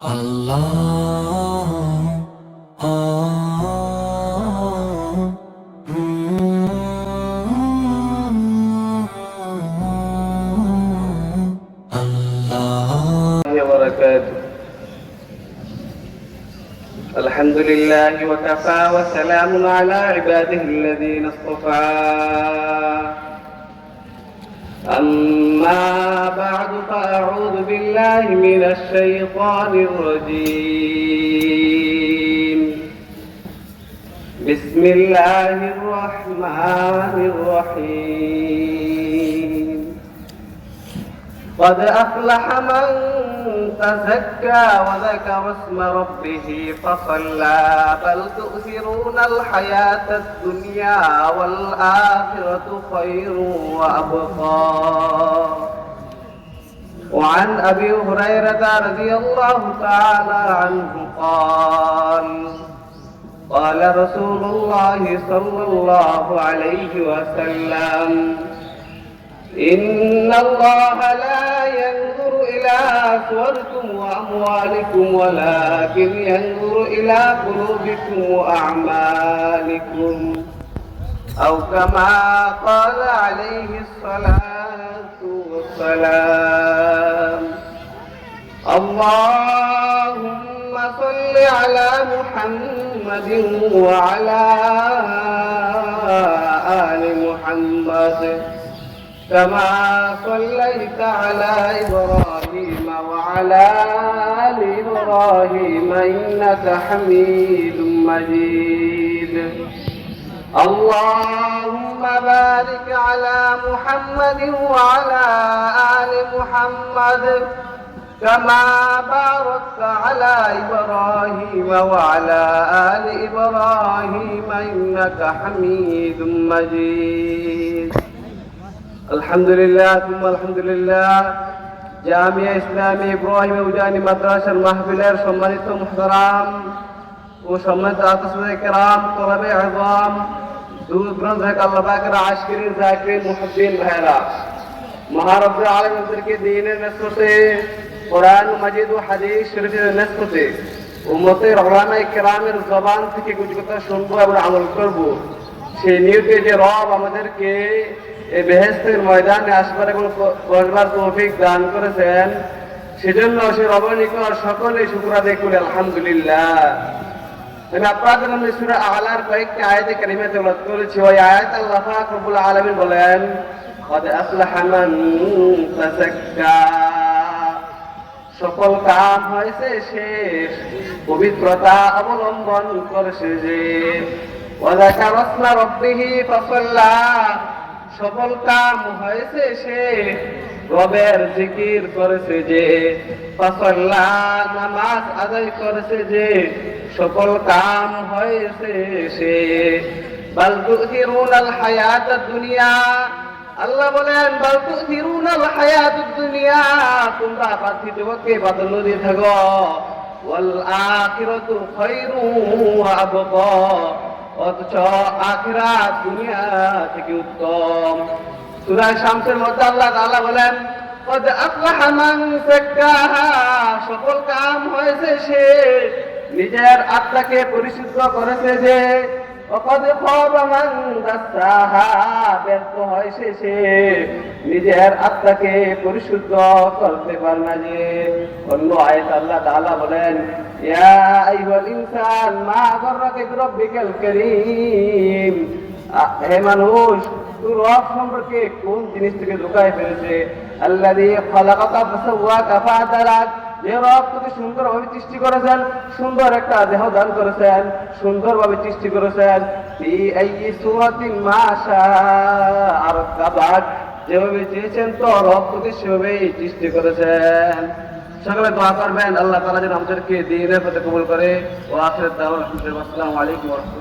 Allah, وبركاته. الحمد لله وكفى وسلام على عباده الذين اصطفى. أما بعد فأعوذ بالله من الشيطان الرجيم. بسم الله الرحمن الرحيم. قد أفلح من تزكى وذكر اسم ربه فصلى بل تؤثرون الحياة الدنيا والآخرة خير وأبقى. وعن أبي هريرة رضي الله تعالى عنه قال رسول الله صلى الله عليه وسلم: إن الله لا ينظر إلى صوركم وأموالكم ولكن ينظر إلى قلوبكم وأعمالكم، أو كما قال عليه الصلاة والسلام. اللهم صل على محمد وعلى آل محمد كما صليت على إبراهيم وعلى آل إبراهيم إنك حميد مجيد. اللهم بارك على محمد وعلى آل محمد كما باركت على إبراهيم وعلى آل إبراهيم إنك حميد مجيد. আলহামদুলিল্লাহ ثم আলহামদুলিল্লাহ। জামিয়া ইসলামী ইব্রাহিম উজানি মাদ্রাসার মাহফিলের সম্মানিত মুহতারাম ও সম্মানিত আতসায়ে কেরাম, তলাবে আযম, দূর দূরান্ত থেকে আল্লাহ পাকের আশিকিন যাকিরিন মুহিব্বিন ভাইরা, মহারব্বুল আলামিনকে দ্বীনের নসরতে, কোরআন মাজিদ ও হাদিস শরীফের নসরতে উম্মতের উলামায়ে কেরামের জবান থেকে কিছু কথা শুনবো এবং আমল করব, সেই নিয়তে যে রব আমাদেরকে এই বেহেশতের ময়দানে আসবার এবং বসবার তৌফিক দান করেছেন, সেজন্য সে রবের নিকট সকলে শুকর আদায় করি আলহামদুলিল্লাহ। আমি আপনাদের সামনে সূরা আলার কয়েকটি আয়াতে কারিমা তেলাওয়াত করেছি। ওই আয়াতে আল্লাহ পাক রব্বুল আলামিন বলেন: কদ আফলাহা মান তাযাক্কা, সকল কাম হয়েছে শেষ, পবিত্রতা অবলম্বন করেছে যে। ওয়া যাকারা ইসমা রাব্বিহি ফাসাল্লা, সকল কাম হয়েছে সে, রবের জিকির করেছে যে। ফাসাল্লা, নামাজ আদায় করেছে যে। সকল কাম হয়েছে সে। বাল তুথিরুনাল হায়াতাদ দুনিয়া, আল্লাহ বলেন বাল তুথিরুনাল হায়াতুদ দুনিয়া, তোমরা পার্থিব জগৎকে প্রাধান্য দিয়ে থাকো। ওয়াল আখিরাতু খায়রুন ওয়া আবকা, অথচ আখিরাত দুনিয়া থেকে উত্তম। সূরা শামসের মধ্যে আল্লাহ তাআলা বলেন: কদ আফলাহা মান যাক্কাহা, সকল কাম হয়েছে সে, নিজের আত্মাকে পরিশুদ্ধ করেছে যে। ওয়াকাদ খাবা মান দাসাহা, ব্যর্থ হয়েছে সে, নিজের আত্মাকে পরিশুদ্ধ করতে পারে না যে। অন্য আয়াত আল্লাহ তাআলা বলেন: ইয়া আইয়ুহাল ইনসান মা গাররাকা বিরাব্বিকাল কারীম, হে মানুষ, তোর রব সম্পর্কে কোন জিনিস থেকে লুকায় ফেলেছে। আল্লাযী খালাকাকা ফাসাওয়াকা ফাআদালাক, যে রব তোকে সুন্দরভাবে সৃষ্টি করেছেন, সুন্দর একটা দেহ দান করেছেন, সুন্দরভাবে সৃষ্টি করেছেন। ফি আইয়ি সূরাতিন মা শাআ রাক্কাবাক, যেভাবে চেয়েছেন তো রব তোকে সেভাবেই সৃষ্টি করেছেন। সকলে দোয়া করবেন আল্লাহ তাআলা যেন আমাদেরকে দ্বীনের পথে কবুল করে। ওয়া আখিরু দাওয়ানা আলহামদুলিল্লাহ। আসসালামু আলাইকুম ওয়া রাহমাতুল্লাহ।